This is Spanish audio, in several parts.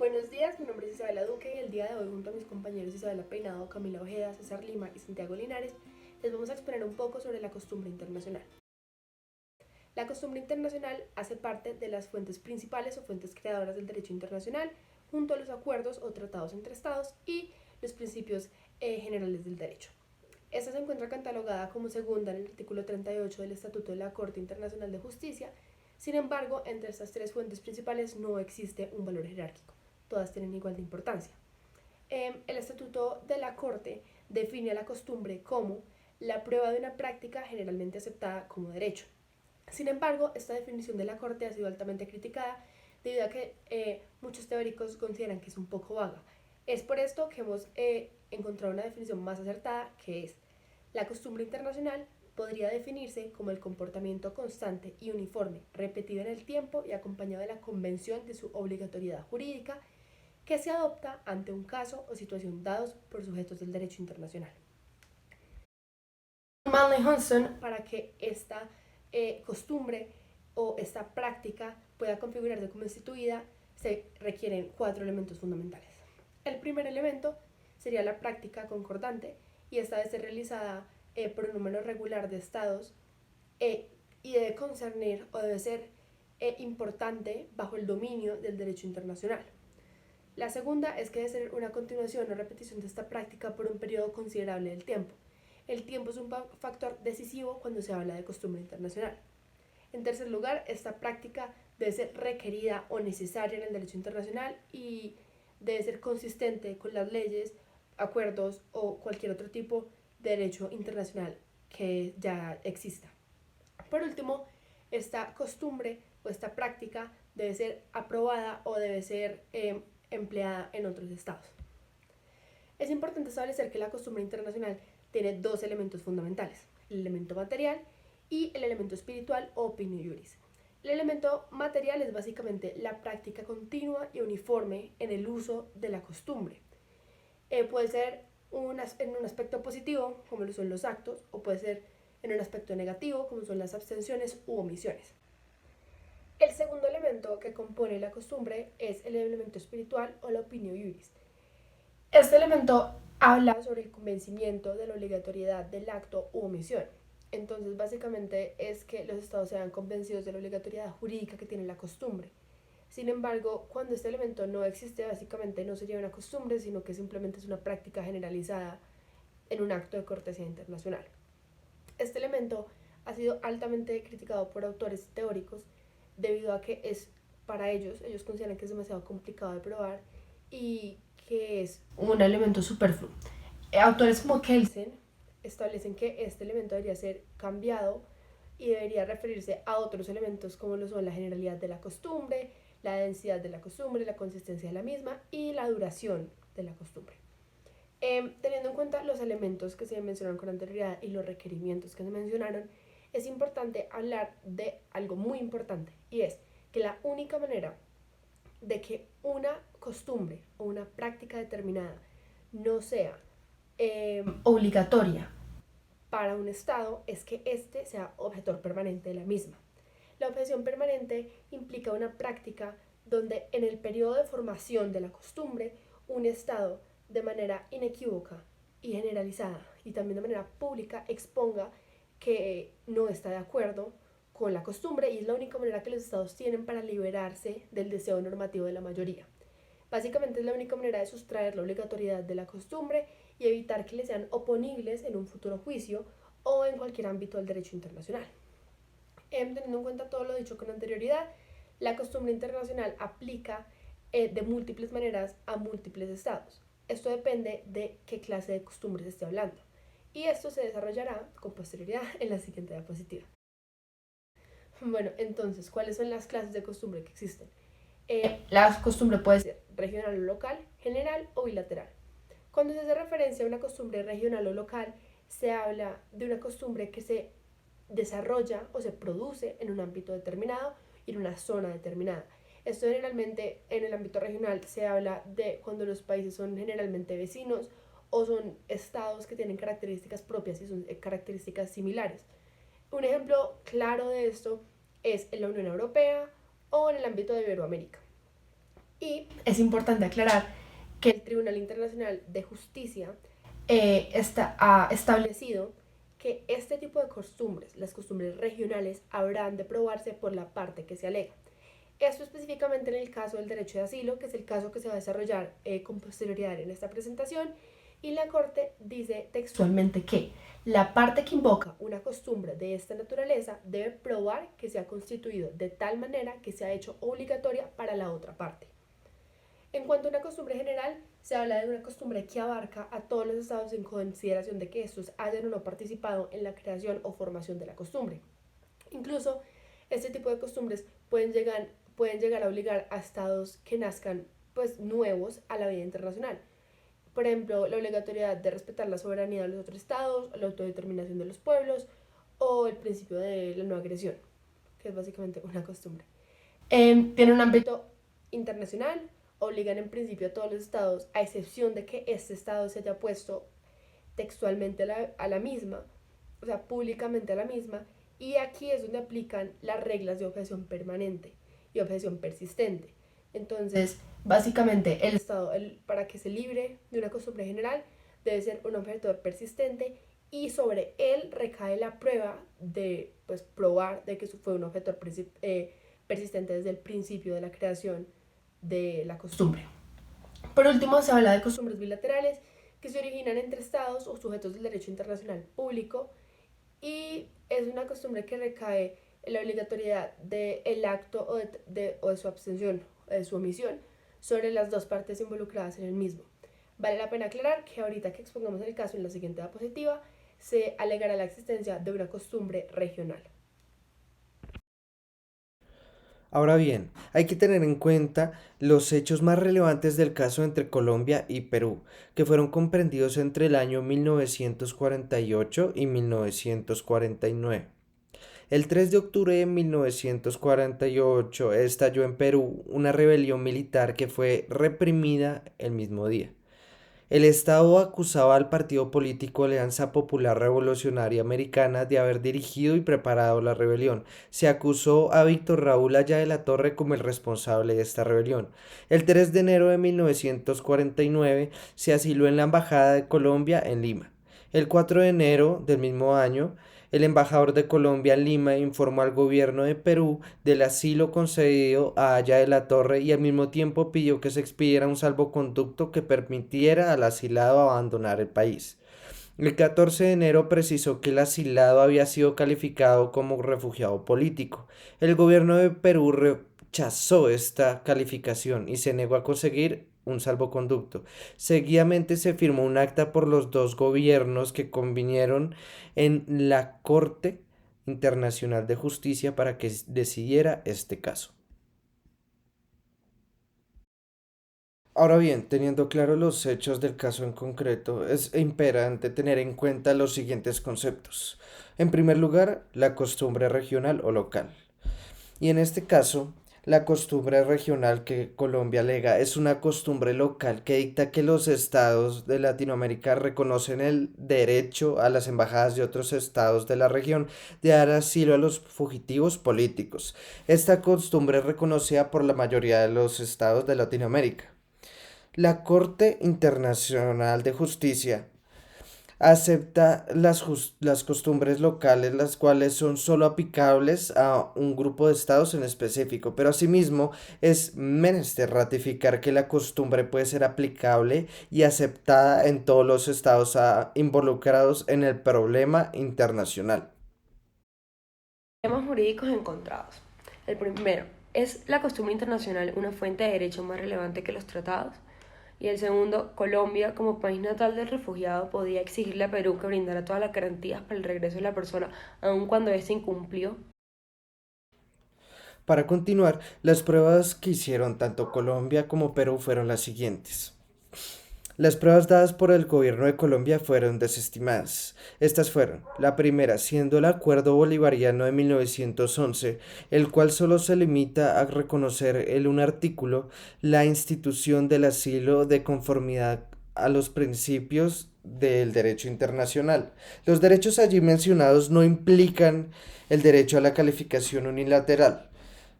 Buenos días, mi nombre es Isabela Duque y el día de hoy junto a mis compañeros Isabela Peinado, Camila Ojeda, César Lima y Santiago Linares les vamos a exponer un poco sobre la costumbre internacional. La costumbre internacional hace parte de las fuentes principales o fuentes creadoras del derecho internacional junto a los acuerdos o tratados entre estados y los principios generales del derecho. Esta se encuentra catalogada como segunda en el artículo 38 del Estatuto de la Corte Internacional de Justicia. Sin embargo, entre estas tres fuentes principales no existe un valor jerárquico. Todas tienen igual de importancia. El Estatuto de la Corte define a la costumbre como la prueba de una práctica generalmente aceptada como derecho. Sin embargo, esta definición de la Corte ha sido altamente criticada debido a que muchos teóricos consideran que es un poco vaga. Es por esto que hemos encontrado una definición más acertada, que es: la costumbre internacional podría definirse como el comportamiento constante y uniforme, repetido en el tiempo y acompañado de la convención de su obligatoriedad jurídica, que se adopta ante un caso o situación dados por sujetos del derecho internacional. Manley Hudson, para que esta costumbre o esta práctica pueda configurarse como instituida, se requieren 4 elementos fundamentales. El primer elemento sería la práctica concordante, y esta debe ser realizada por un número regular de estados y debe concernir o debe ser importante bajo el dominio del derecho internacional. La segunda es que debe ser una continuación o repetición de esta práctica por un periodo considerable del tiempo. El tiempo es un factor decisivo cuando se habla de costumbre internacional. En tercer lugar, esta práctica debe ser requerida o necesaria en el derecho internacional y debe ser consistente con las leyes, acuerdos o cualquier otro tipo de derecho internacional que ya exista. Por último, esta costumbre o esta práctica debe ser aprobada o debe ser empleada en otros estados. Es importante establecer que la costumbre internacional tiene 2 elementos fundamentales: el elemento material y el elemento espiritual o opinio iuris. El elemento material es básicamente la práctica continua y uniforme en el uso de la costumbre. Puede ser en un aspecto positivo, como lo son los actos, o puede ser en un aspecto negativo, como son las abstenciones u omisiones. El segundo elemento que compone la costumbre es el elemento espiritual o la opinio iuris. Este elemento habla sobre el convencimiento de la obligatoriedad del acto u omisión. Entonces, básicamente es que los estados sean convencidos de la obligatoriedad jurídica que tiene la costumbre. Sin embargo, cuando este elemento no existe, básicamente no sería una costumbre, sino que simplemente es una práctica generalizada en un acto de cortesía internacional. Este elemento ha sido altamente criticado por autores teóricos debido a que es, para ellos consideran que es demasiado complicado de probar y que es un elemento superfluo. Autores como Kelsen establecen que este elemento debería ser cambiado y debería referirse a otros elementos como lo son la generalidad de la costumbre, la densidad de la costumbre, la consistencia de la misma y la duración de la costumbre. Teniendo en cuenta los elementos que se mencionaron con anterioridad y los requerimientos que se mencionaron, es importante hablar de algo muy importante, y es que la única manera de que una costumbre o una práctica determinada no sea obligatoria para un Estado es que éste sea objetor permanente de la misma. La objeción permanente implica una práctica donde en el periodo de formación de la costumbre un Estado de manera inequívoca y generalizada y también de manera pública exponga que no está de acuerdo con la costumbre, y es la única manera que los estados tienen para liberarse del deseo normativo de la mayoría. Básicamente es la única manera de sustraer la obligatoriedad de la costumbre y evitar que le sean oponibles en un futuro juicio o en cualquier ámbito del derecho internacional. Teniendo en cuenta todo lo dicho con anterioridad, la costumbre internacional aplica de múltiples maneras a múltiples estados. Esto depende de qué clase de costumbre se esté hablando, y esto se desarrollará con posterioridad en la siguiente diapositiva. Bueno, entonces, ¿cuáles son las clases de costumbre que existen? La costumbre puede ser regional o local, general o bilateral. Cuando se hace referencia a una costumbre regional o local, se habla de una costumbre que se desarrolla o se produce en un ámbito determinado y en una zona determinada. Esto generalmente en el ámbito regional se habla de cuando los países son generalmente vecinos o son estados que tienen características propias y son características similares. Un ejemplo claro de esto es en la Unión Europea o en el ámbito de Iberoamérica. Y es importante aclarar que el Tribunal Internacional de Justicia ha establecido que este tipo de costumbres, las costumbres regionales, habrán de probarse por la parte que se alega. Esto específicamente en el caso del derecho de asilo, que es el caso que se va a desarrollar con posterioridad en esta presentación, y la Corte dice textualmente que la parte que invoca una costumbre de esta naturaleza debe probar que se ha constituido de tal manera que se ha hecho obligatoria para la otra parte. En cuanto a una costumbre general, se habla de una costumbre que abarca a todos los estados en consideración de que estos hayan o no participado en la creación o formación de la costumbre. Incluso, este tipo de costumbres pueden llegar a obligar a estados que nazcan pues, nuevos a la vida internacional. Por ejemplo, la obligatoriedad de respetar la soberanía de los otros estados, la autodeterminación de los pueblos o el principio de la no agresión, que es básicamente una costumbre. Tiene un ámbito internacional, obligan en principio a todos los estados, a excepción de que este estado se haya puesto textualmente a la misma, o sea, públicamente a la misma, y aquí es donde aplican las reglas de objeción permanente y objeción persistente. Entonces, básicamente, el Estado, para que se libre de una costumbre general, debe ser un objetor persistente y sobre él recae la prueba de pues, probar de que fue un objetor persistente desde el principio de la creación de la costumbre. Por último, se habla de costumbres bilaterales que se originan entre estados o sujetos del derecho internacional público y es una costumbre que recae en la obligatoriedad del acto o de su abstención o de su omisión sobre las dos partes involucradas en el mismo. Vale la pena aclarar que ahorita que expongamos el caso en la siguiente diapositiva se alegará la existencia de una costumbre regional. Ahora bien, hay que tener en cuenta los hechos más relevantes del caso entre Colombia y Perú, que fueron comprendidos entre el año 1948 y 1949. El 3 de octubre de 1948 estalló en Perú una rebelión militar que fue reprimida el mismo día. El Estado acusaba al partido político Alianza Popular Revolucionaria Americana de haber dirigido y preparado la rebelión. Se acusó a Víctor Raúl Aya de la Torre como el responsable de esta rebelión. El 3 de enero de 1949 se asiló en la Embajada de Colombia en Lima. El 4 de enero del mismo año, el embajador de Colombia en Lima informó al gobierno de Perú del asilo concedido a Aya de la Torre y al mismo tiempo pidió que se expidiera un salvoconducto que permitiera al asilado abandonar el país. El 14 de enero precisó que el asilado había sido calificado como refugiado político. El gobierno de Perú rechazó esta calificación y se negó a conseguir un salvoconducto. Seguidamente se firmó un acta por los dos gobiernos que convinieron en la Corte Internacional de Justicia para que decidiera este caso. Ahora bien, teniendo claro los hechos del caso en concreto, es imperante tener en cuenta los siguientes conceptos. En primer lugar, la costumbre regional o local. Y en este caso, la costumbre regional que Colombia alega es una costumbre local que dicta que los estados de Latinoamérica reconocen el derecho a las embajadas de otros estados de la región de dar asilo a los fugitivos políticos. Esta costumbre es reconocida por la mayoría de los estados de Latinoamérica. La Corte Internacional de Justicia acepta las costumbres locales, las cuales son solo aplicables a un grupo de estados en específico, pero asimismo es menester ratificar que la costumbre puede ser aplicable y aceptada en todos los estados involucrados en el problema internacional. Temas jurídicos encontrados. El primero, ¿es la costumbre internacional una fuente de derecho más relevante que los tratados? Y el segundo, Colombia, como país natal del refugiado, podía exigirle a Perú que brindara todas las garantías para el regreso de la persona, aun cuando éste incumplió. Para continuar, las pruebas que hicieron tanto Colombia como Perú fueron las siguientes. Las pruebas dadas por el gobierno de Colombia fueron desestimadas. Estas fueron, la primera, siendo el Acuerdo Bolivariano de 1911, el cual solo se limita a reconocer en un artículo la institución del asilo de conformidad a los principios del derecho internacional. Los derechos allí mencionados no implican el derecho a la calificación unilateral.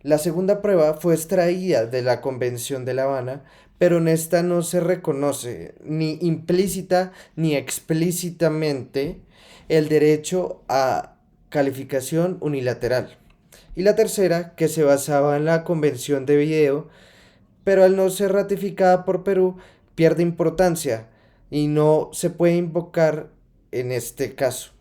La segunda prueba fue extraída de la Convención de La Habana, pero en esta no se reconoce ni implícita ni explícitamente el derecho a calificación unilateral. Y la tercera, que se basaba en la Convención de Video, pero al no ser ratificada por Perú, pierde importancia y no se puede invocar en este caso.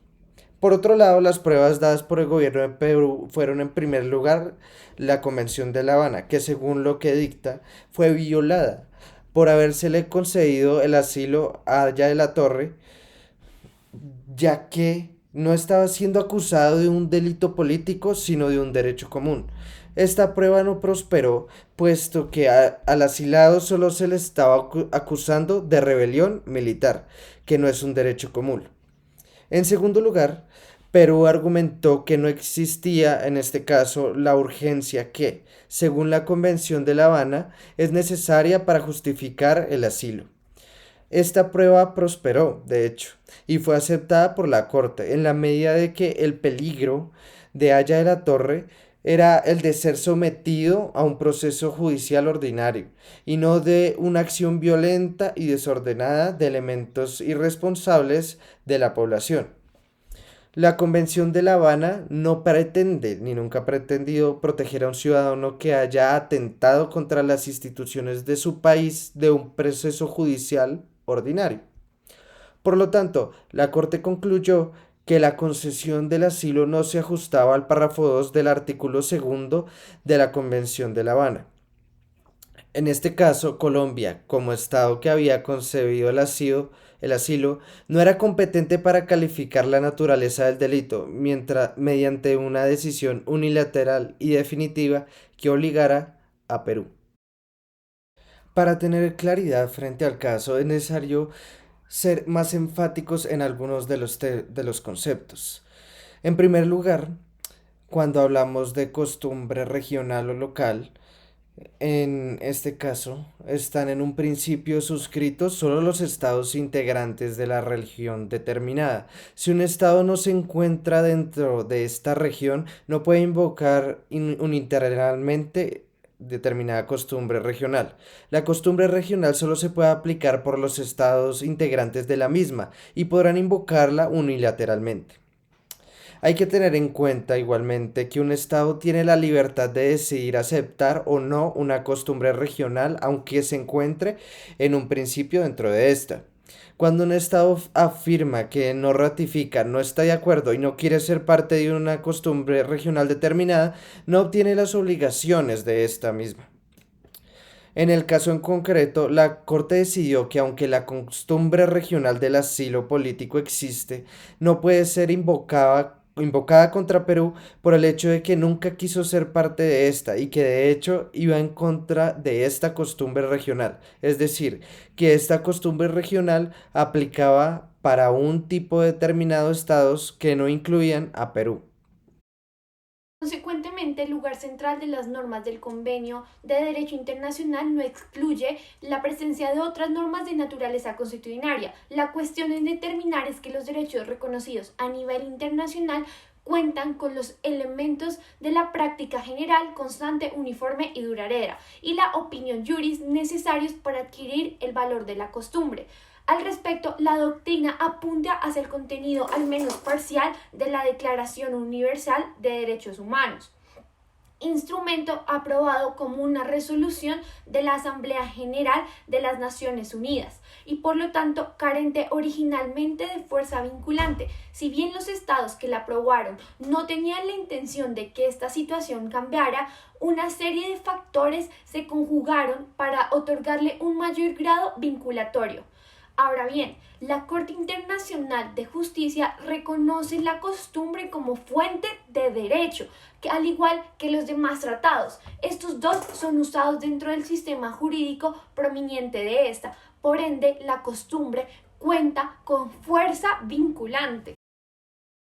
Por otro lado, las pruebas dadas por el gobierno de Perú fueron en primer lugar la Convención de La Habana, que según lo que dicta fue violada por habérsele concedido el asilo a Haya de la Torre, ya que no estaba siendo acusado de un delito político, sino de un derecho común. Esta prueba no prosperó, puesto que al asilado solo se le estaba acusando de rebelión militar, que no es un derecho común. En segundo lugar, Perú argumentó que no existía en este caso la urgencia que, según la Convención de La Habana, es necesaria para justificar el asilo. Esta prueba prosperó, de hecho, y fue aceptada por la Corte en la medida de que el peligro de Haya de la Torre era el de ser sometido a un proceso judicial ordinario y no de una acción violenta y desordenada de elementos irresponsables de la población. La Convención de La Habana no pretende ni nunca ha pretendido proteger a un ciudadano que haya atentado contra las instituciones de su país de un proceso judicial ordinario. Por lo tanto, la Corte concluyó que la concesión del asilo no se ajustaba al párrafo 2 del artículo segundo de la Convención de La Habana. En este caso, Colombia, como Estado que había concebido el asilo, no era competente para calificar la naturaleza del delito, mediante una decisión unilateral y definitiva que obligara a Perú. Para tener claridad frente al caso, es necesario ser más enfáticos en algunos de los conceptos. En primer lugar, cuando hablamos de costumbre regional o local, en este caso, están en un principio suscritos solo los estados integrantes de la región determinada. Si un estado no se encuentra dentro de esta región, no puede invocar unilateralmente determinada costumbre regional. La costumbre regional solo se puede aplicar por los estados integrantes de la misma y podrán invocarla unilateralmente. Hay que tener en cuenta igualmente que un Estado tiene la libertad de decidir aceptar o no una costumbre regional, aunque se encuentre en un principio dentro de esta. Cuando un Estado afirma que no ratifica, no está de acuerdo y no quiere ser parte de una costumbre regional determinada, no obtiene las obligaciones de esta misma. En el caso en concreto, la Corte decidió que aunque la costumbre regional del asilo político existe, no puede ser invocada contra Perú por el hecho de que nunca quiso ser parte de esta y que de hecho iba en contra de esta costumbre regional. Es decir, que esta costumbre regional aplicaba para un tipo determinado de estados que no incluían a Perú. Consecuentemente, el lugar central de las normas del Convenio de Derecho Internacional no excluye la presencia de otras normas de naturaleza consuetudinaria. La cuestión en determinar es que los derechos reconocidos a nivel internacional cuentan con los elementos de la práctica general, constante, uniforme y duradera, y la opinión juris necesarios para adquirir el valor de la costumbre. Al respecto, la doctrina apunta hacia el contenido al menos parcial de la Declaración Universal de Derechos Humanos, instrumento aprobado como una resolución de la Asamblea General de las Naciones Unidas y por lo tanto carente originalmente de fuerza vinculante. Si bien los estados que la aprobaron no tenían la intención de que esta situación cambiara, una serie de factores se conjugaron para otorgarle un mayor grado vinculatorio. Ahora bien, la Corte Internacional de Justicia reconoce la costumbre como fuente de derecho, que al igual que los demás tratados. Estos dos son usados dentro del sistema jurídico proveniente de esta. Por ende, la costumbre cuenta con fuerza vinculante.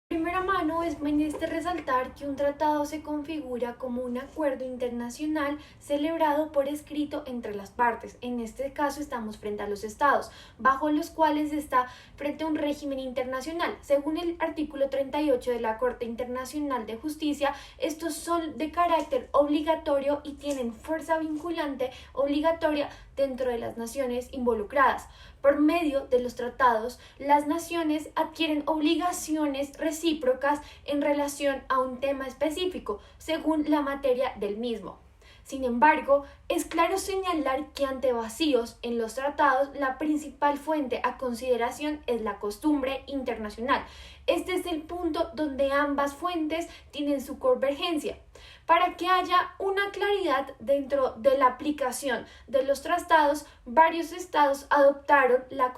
Primero primera mano es menester resaltar que un tratado se configura como un acuerdo internacional celebrado por escrito entre las partes. En este caso estamos frente a los estados, bajo los cuales está frente a un régimen internacional. Según el artículo 38 de la Corte Internacional de Justicia, estos son de carácter obligatorio y tienen fuerza vinculante obligatoria dentro de las naciones involucradas. Por medio de los tratados, las naciones adquieren obligaciones recíprocas en relación a un tema específico, según la materia del mismo. Sin embargo, es claro señalar que ante vacíos en los tratados, la principal fuente a consideración es la costumbre internacional. Este es el punto donde ambas fuentes tienen su convergencia. Para que haya una claridad dentro de la aplicación de los tratados, varios estados adoptaron la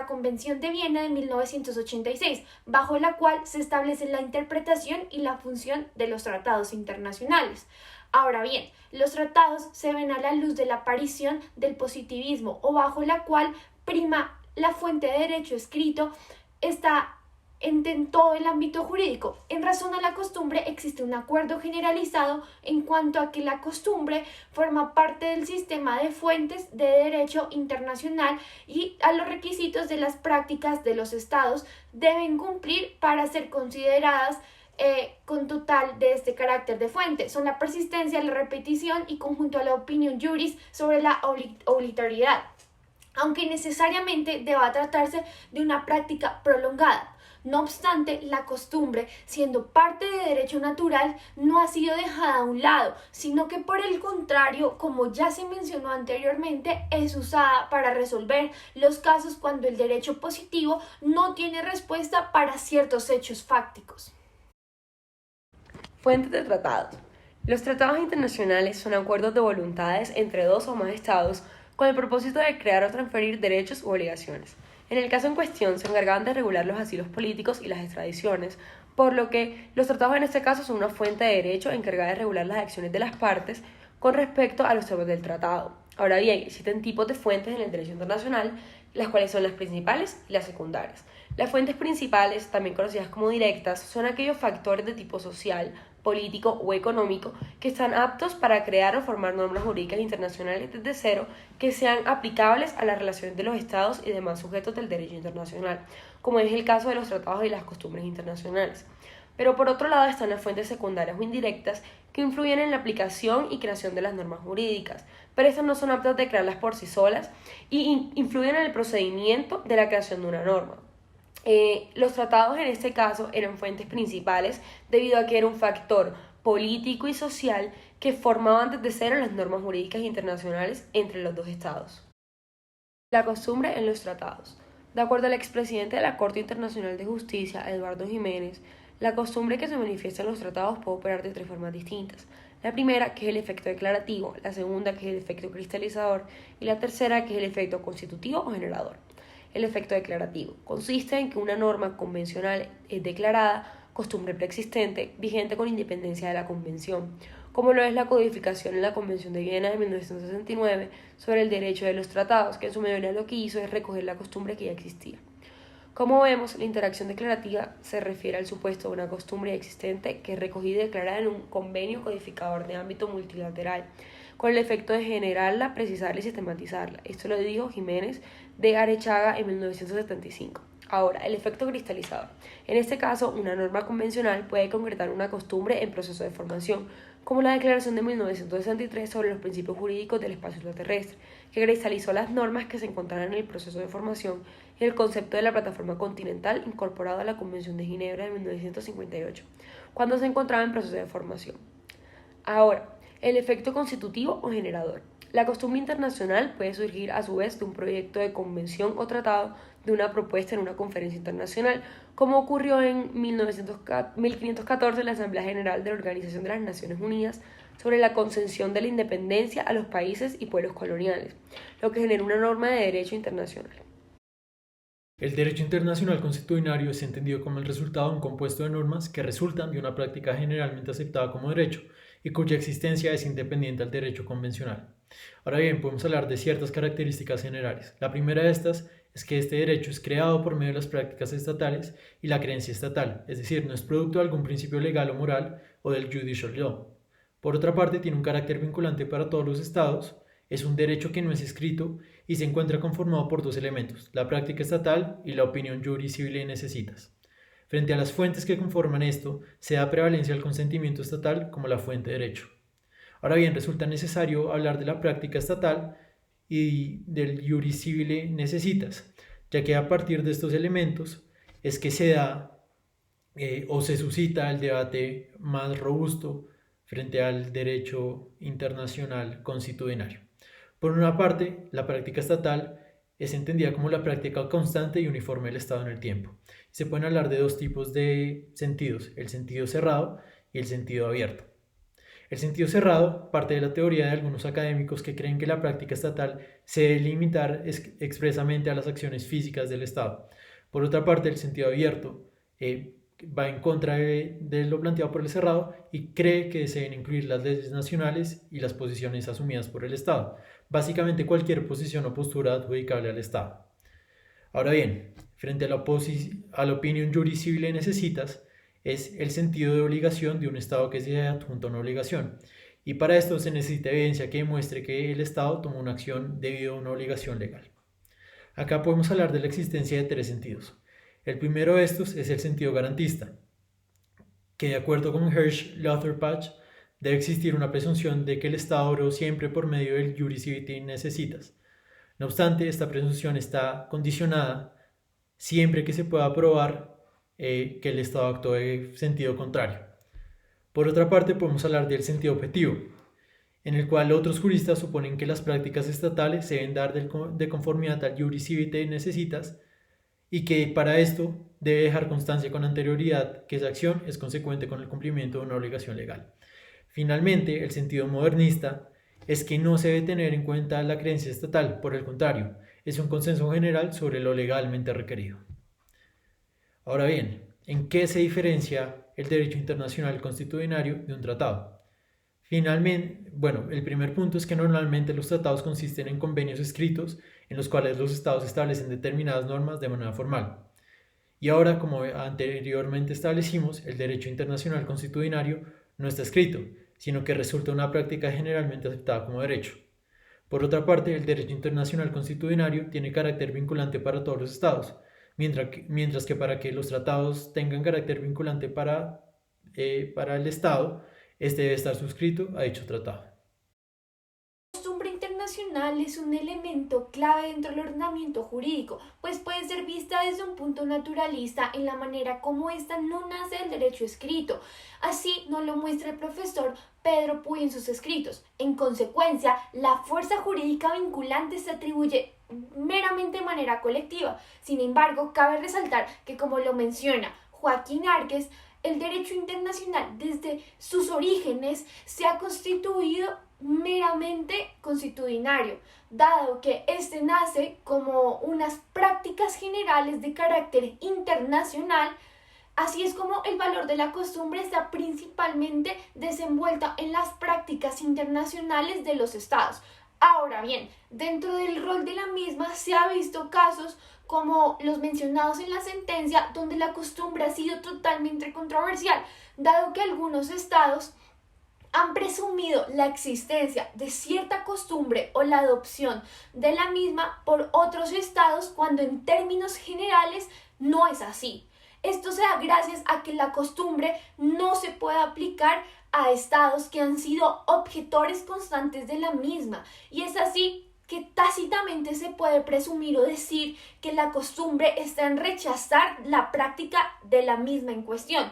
Convención de Viena de 1986, bajo la cual se establece la interpretación y la función de los tratados internacionales. Ahora bien, los tratados se ven a la luz de la aparición del positivismo, o bajo la cual prima la fuente de derecho escrito está en todo el ámbito jurídico. En razón a la costumbre existe un acuerdo generalizado en cuanto a que la costumbre forma parte del sistema de fuentes de derecho internacional y a los requisitos de las prácticas de los estados deben cumplir para ser consideradas con total de este carácter de fuente. Son la persistencia, la repetición y conjunto a la opinión juris sobre la obligatoriedad, aunque necesariamente deba tratarse de una práctica prolongada. No obstante, la costumbre, siendo parte de derecho natural, no ha sido dejada a un lado, sino que por el contrario, como ya se mencionó anteriormente, es usada para resolver los casos cuando el derecho positivo no tiene respuesta para ciertos hechos fácticos. Fuentes de tratados. Los tratados internacionales son acuerdos de voluntades entre dos o más estados con el propósito de crear o transferir derechos u obligaciones. En el caso en cuestión se encargaban de regular los asilos políticos y las extradiciones, por lo que los tratados en este caso son una fuente de derecho encargada de regular las acciones de las partes con respecto a los temas del tratado. Ahora bien, existen tipos de fuentes en el derecho internacional, las cuales son las principales y las secundarias. Las fuentes principales, también conocidas como directas, son aquellos factores de tipo social, político o económico que están aptos para crear o formar normas jurídicas internacionales desde cero que sean aplicables a las relaciones de los estados y demás sujetos del derecho internacional, como es el caso de los tratados y las costumbres internacionales. Pero por otro lado están las fuentes secundarias o indirectas que influyen en la aplicación y creación de las normas jurídicas, pero estas no son aptas de crearlas por sí solas y influyen en el procedimiento de la creación de una norma. Los tratados en este caso eran fuentes principales debido a que era un factor político y social que formaban desde cero las normas jurídicas internacionales entre los dos estados. La costumbre en los tratados. De acuerdo al expresidente de la Corte Internacional de Justicia, Eduardo Jiménez, la costumbre que se manifiesta en los tratados puede operar de tres formas distintas. La primera, que es el efecto declarativo, la segunda, que es el efecto cristalizador, y la tercera, que es el efecto constitutivo o generador. El efecto declarativo consiste en que una norma convencional es declarada costumbre preexistente, vigente con independencia de la convención, como lo es la codificación en la Convención de Viena de 1969 sobre el derecho de los tratados, que en su mayoría lo que hizo es recoger la costumbre que ya existía. Como vemos, la interacción declarativa se refiere al supuesto de una costumbre existente que es recogida y declarada en un convenio codificador de ámbito multilateral, con el efecto de generarla, precisarla y sistematizarla. Esto lo dijo Jiménez de Arechaga en 1975. Ahora, el efecto cristalizador. En este caso, una norma convencional puede concretar una costumbre en proceso de formación, como la Declaración de 1963 sobre los principios jurídicos del espacio terrestre, que cristalizó las normas que se encontraban en el proceso de formación y el concepto de la plataforma continental incorporado a la Convención de Ginebra de 1958, cuando se encontraba en proceso de formación. Ahora, el efecto constitutivo o generador. La costumbre internacional puede surgir a su vez de un proyecto de convención o tratado, de una propuesta en una conferencia internacional, como ocurrió en 1514 en la Asamblea General de la Organización de las Naciones Unidas sobre la concesión de la independencia a los países y pueblos coloniales, lo que genera una norma de derecho internacional. El derecho internacional consuetudinario es entendido como el resultado de un compuesto de normas que resultan de una práctica generalmente aceptada como derecho y cuya existencia es independiente al derecho convencional. Ahora bien, podemos hablar de ciertas características generales. La primera de estas es que este derecho es creado por medio de las prácticas estatales y la creencia estatal, es decir, no es producto de algún principio legal o moral o del judicial law. Por otra parte, tiene un carácter vinculante para todos los estados, es un derecho que no es escrito y se encuentra conformado por dos elementos, la práctica estatal y la opinión juris civile necesitas. Frente a las fuentes que conforman esto, se da prevalencia al consentimiento estatal como la fuente de derecho. Ahora bien, resulta necesario hablar de la práctica estatal y del juris civile necesitas, ya que a partir de estos elementos es que se da o se suscita el debate más robusto frente al derecho internacional constitucionario. Por una parte, la práctica estatal es entendida como la práctica constante y uniforme del Estado en el tiempo. Se pueden hablar de dos tipos de sentidos, el sentido cerrado y el sentido abierto. El sentido cerrado parte de la teoría de algunos académicos que creen que la práctica estatal se debe limitar expresamente a las acciones físicas del Estado. Por otra parte, el sentido abierto va en contra de lo planteado por el cerrado y cree que se deben incluir las leyes nacionales y las posiciones asumidas por el Estado. Básicamente cualquier posición o postura adjudicable al Estado. Ahora bien, frente a la opinión juris civile necesitas, es el sentido de obligación de un Estado que se adjunta a una obligación. Y para esto se necesita evidencia que demuestre que el Estado tomó una acción debido a una obligación legal. Acá podemos hablar de la existencia de tres sentidos. El primero de estos es el sentido garantista, que de acuerdo con Hirsch-Lauterbach debe existir una presunción de que el Estado obró siempre por medio del juris civile necesitas. No obstante, esta presunción está condicionada siempre que se pueda probar que el Estado actuó en sentido contrario. Por otra parte, podemos hablar del sentido objetivo, en el cual otros juristas suponen que las prácticas estatales se deben dar de conformidad al juris civile necesitas y que para esto debe dejar constancia con anterioridad que esa acción es consecuente con el cumplimiento de una obligación legal. Finalmente, el sentido modernista es que no se debe tener en cuenta la creencia estatal, por el contrario, es un consenso general sobre lo legalmente requerido. Ahora bien, ¿en qué se diferencia el derecho internacional constitucionario de un tratado? Finalmente, el primer punto es que normalmente los tratados consisten en convenios escritos en los cuales los estados establecen determinadas normas de manera formal. Y ahora, como anteriormente establecimos, el derecho internacional constitucionario no está escrito, sino que resulta una práctica generalmente aceptada como derecho. Por otra parte, el derecho internacional constitucionario tiene carácter vinculante para todos los estados, mientras que para que los tratados tengan carácter vinculante para el Estado, este debe estar suscrito a dicho tratado. La costumbre internacional es un elemento clave dentro del ordenamiento jurídico, pues puede ser vista desde un punto naturalista en la manera como ésta no nace del derecho escrito. Así nos lo muestra el profesor Pedro Puy en sus escritos. En consecuencia, la fuerza jurídica vinculante se atribuye meramente de manera colectiva. Sin embargo, cabe resaltar que, como lo menciona Joaquín Árquez, el derecho internacional desde sus orígenes se ha constituido meramente constitucionario, dado que este nace como unas prácticas generales de carácter internacional. Así es como el valor de la costumbre está principalmente desenvuelta en las prácticas internacionales de los estados. Ahora bien, dentro del rol de la misma se ha visto casos como los mencionados en la sentencia, donde la costumbre ha sido totalmente controversial, dado que algunos estados han presumido la existencia de cierta costumbre o la adopción de la misma por otros estados, cuando en términos generales no es así. Esto se da gracias a que la costumbre no se puede aplicar a estados que han sido objetores constantes de la misma, y es así que tácitamente se puede presumir o decir que la costumbre está en rechazar la práctica de la misma en cuestión.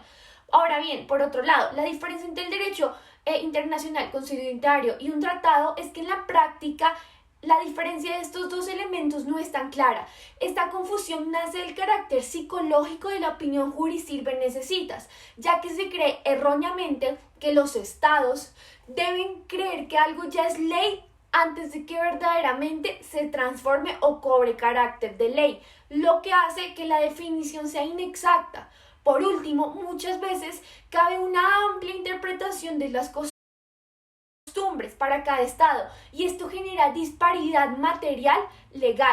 Ahora bien, por otro lado, la diferencia entre el derecho internacional constitucionario y un tratado es que en la práctica la diferencia de estos dos elementos no es tan clara. Esta confusión nace del carácter psicológico de la opinión juris civile necesitas, ya que se cree erróneamente que los estados deben creer que algo ya es ley antes de que verdaderamente se transforme o cobre carácter de ley, lo que hace que la definición sea inexacta. Por último, muchas veces cabe una amplia interpretación de las costumbres para cada estado, y esto genera disparidad material legal.